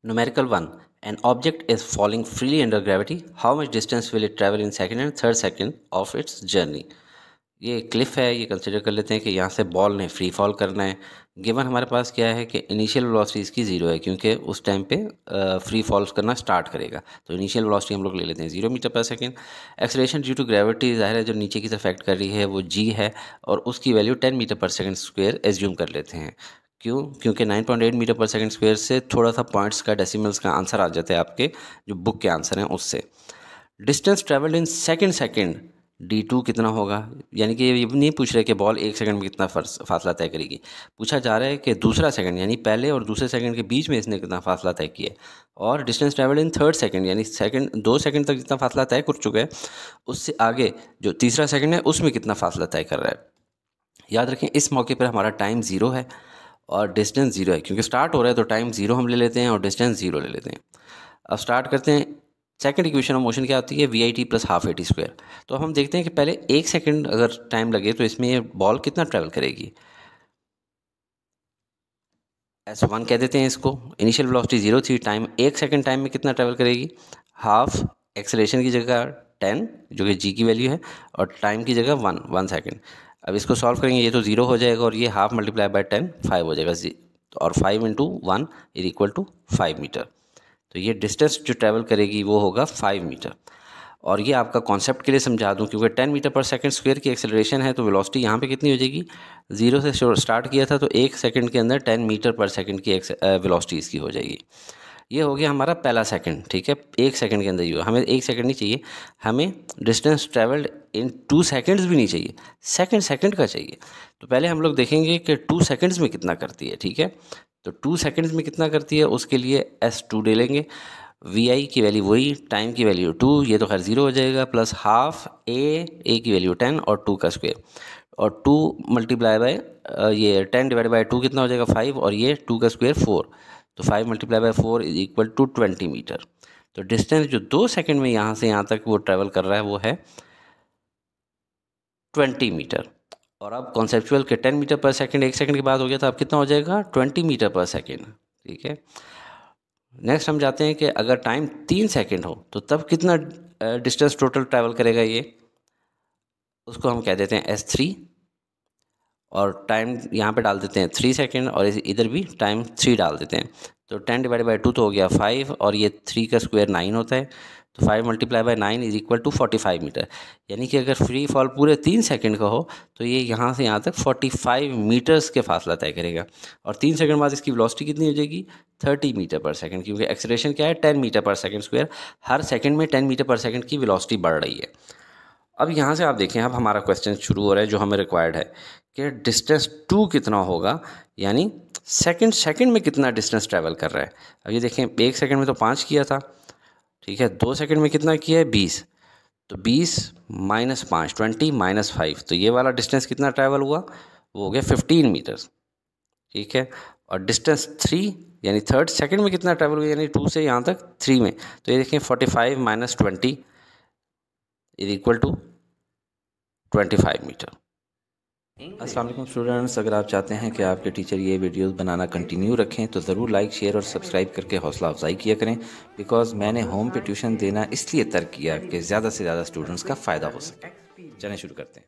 Numerical 1. An object is falling freely under gravity. How much distance will it travel in second and third second of its journey? ये Cliff है, ये consider कर लेते हैं कि यहाँ से बॉल ने फ्री फॉल करना है। गिवन हमारे पास क्या है कि इनिशियल वेलोसिटी इसकी ज़ीरो है क्योंकि उस टाइम पे फ्री फॉल्स करना स्टार्ट करेगा। तो इनिशियल वेलोसिटी हम लोग ले लेते हैं 0 मीटर पर second. Acceleration due to gravity ज़ाहिर है जो नीचे की तरफ एक्ट कर रही है वो जी है और उसकी वैल्यू 10 मीटर पर सेकेंड स्क्वायर एज्यूम कर लेते हैं। क्यों? क्योंकि 9.8 मीटर पर सेकेंड स्क्वायर से थोड़ा सा पॉइंट्स का डेसिमल्स का आंसर आ जाता है आपके जो बुक के आंसर हैं उससे। Distance travelled in second d2 कितना होगा, यानी कि ये नहीं पूछ रहे कि बॉल एक सेकंड में कितना फासला तय करेगी, पूछा जा रहा है कि दूसरा सेकंड यानी पहले और दूसरे सेकंड के बीच में इसने कितना फासला तय किया है। और distance travelled in third second यानी सेकंड 2 सेकंड तक जितना फासला तय कर चुका है उससे आगे जो तीसरा सेकंड है उसमें कितना फासला तय कर रहा है। याद रखें इस मौके पर हमारा टाइम 0 है और डिस्टेंस 0 है क्योंकि स्टार्ट हो रहा है तो टाइम 0 हम ले लेते हैं और डिस्टेंस 0 ले लेते हैं। अब स्टार्ट करते हैं। सेकंड इक्वेशन ऑफ मोशन क्या होती है VIT plus half AT square. तो हम देखते हैं कि पहले 1 सेकंड अगर टाइम लगे तो इसमें ये बॉल कितना ट्रेवल करेगी। S1 कह देते हैं इसको। इनिशियल वेलोसिटी 0 थी, टाइम 1 सेकंड टाइम में कितना ट्रेवल करेगी, हाफ एक्सेलरेशन की जगह 10 जो कि g की वैल्यू है और टाइम की जगह 1 सेकंड। अब इसको सॉल्व करेंगे, ये तो 0 हो जाएगा और ये हाफ मल्टीप्लाई बाय 10 5 हो जाएगा और 5 × 1 इज इक्वल टू 5 मीटर। तो ये डिस्टेंस जो ट्रैवल करेगी वो होगा 5 मीटर। और ये आपका कॉन्सेप्ट के लिए समझा दूं क्योंकि 10 मीटर पर सेकंड स्क्वायर की एक्सेलरेशन है तो वेलोसिटी यहाँ पे कितनी हो जाएगी, 0 से स्टार्ट किया था तो 1 सेकंड के अंदर 10 मीटर पर सेकंड की वेलोसिटी इसकी हो जाएगी। ये हो गया हमारा पहला सेकंड, ठीक है। 1 सेकंड के अंदर ये हमें 1 सेकंड नहीं चाहिए, हमें डिस्टेंस ट्रेवल्ड इन 2 सेकंड्स भी नहीं चाहिए, सेकंड का चाहिए। तो पहले हम लोग देखेंगे कि 2 सेकंड्स में कितना करती है, ठीक है। तो 2 सेकंड्स में कितना करती है उसके लिए S2 ले लेंगे। VI की वैल्यू वही, टाइम की वैल्यू 2, ये तो खैर 0 हो जाएगा, प्लस हाफ A की वैल्यू 10 और 2 का स्क्वायर और 2 मल्टीप्लाई बाय ये 10 डिवाइड बाय 2 कितना हो जाएगा 5 और ये 2 का स्क्वायर 4, तो 5 multiply by 4 is equal to 20 metre. तो डिस्टेंस जो 2 सेकंड में यहाँ से यहाँ तक वो ट्रेवल कर रहा है वो है 20 मीटर। और अब कॉन्सेप्चुअल के 10 मीटर पर सेकंड 1 सेकंड के बाद हो गया था, अब कितना हो जाएगा 20 मीटर पर सेकंड, ठीक है। नेक्स्ट हम जाते हैं कि अगर टाइम 3 सेकंड हो तो तब कितना डिस्टेंस टोटल ट्रैवल करेगा ये, उसको हम कह देते हैं S3 और टाइम यहाँ पे डाल देते हैं 3 सेकंड और इधर भी टाइम 3 डाल देते हैं। तो 10 डिवाइड बाई 2 तो हो गया 5 और ये 3 का स्क्वायर 9 होता है, तो 5 multiply by 9 is equal to 45 metre. यानी कि अगर फ्री फॉल पूरे 3 सेकंड का हो तो ये यहाँ से यहाँ तक 45 मीटर्स के फासला तय करेगा। और 3 सेकंड बाद इसकी वेलोसिटी कितनी हो जाएगी 30 मीटर पर सेकंड, क्योंकि एक्सेलरेशन क्या है 10 मीटर पर सेकंड स्क्वायर, हर सेकंड में 10 मीटर पर सेकंड की वेलोसिटी बढ़ रही है। अब यहाँ से आप देखें, अब हमारा क्वेश्चन शुरू हो रहा है जो हमें रिक्वायर्ड है कि डिस्टेंस 2 कितना होगा, यानी सेकंड में कितना डिस्टेंस ट्रैवल कर रहा है। अब ये देखें 1 सेकंड में तो 5 किया था, ठीक है, 2 सेकंड में कितना किया है 20, तो 20 माइनस 5 20 माइनस 5, तो ये वाला डिस्टेंस कितना ट्रैवल हुआ वो हो गया 15 मीटर्स, ठीक है। और डिस्टेंस 3 यानी थर्ड सेकंड में कितना ट्रैवल हुआ, यानी 2 से यहाँ तक 3 में, तो ये देखें 45 minus 20 is equal to 25 metre. अस्सलाम वालेकुम स्टूडेंट्स, अगर आप चाहते हैं कि आपके टीचर ये वीडियोस बनाना कंटिन्यू रखें तो ज़रूर लाइक शेयर और सब्सक्राइब करके हौसला अफजाई किया करें, बिकॉज़ मैंने होम पे ट्यूशन देना इसलिए तर्क किया कि ज़्यादा से ज़्यादा स्टूडेंट्स का फ़ायदा हो सके। चलें शुरू करते हैं।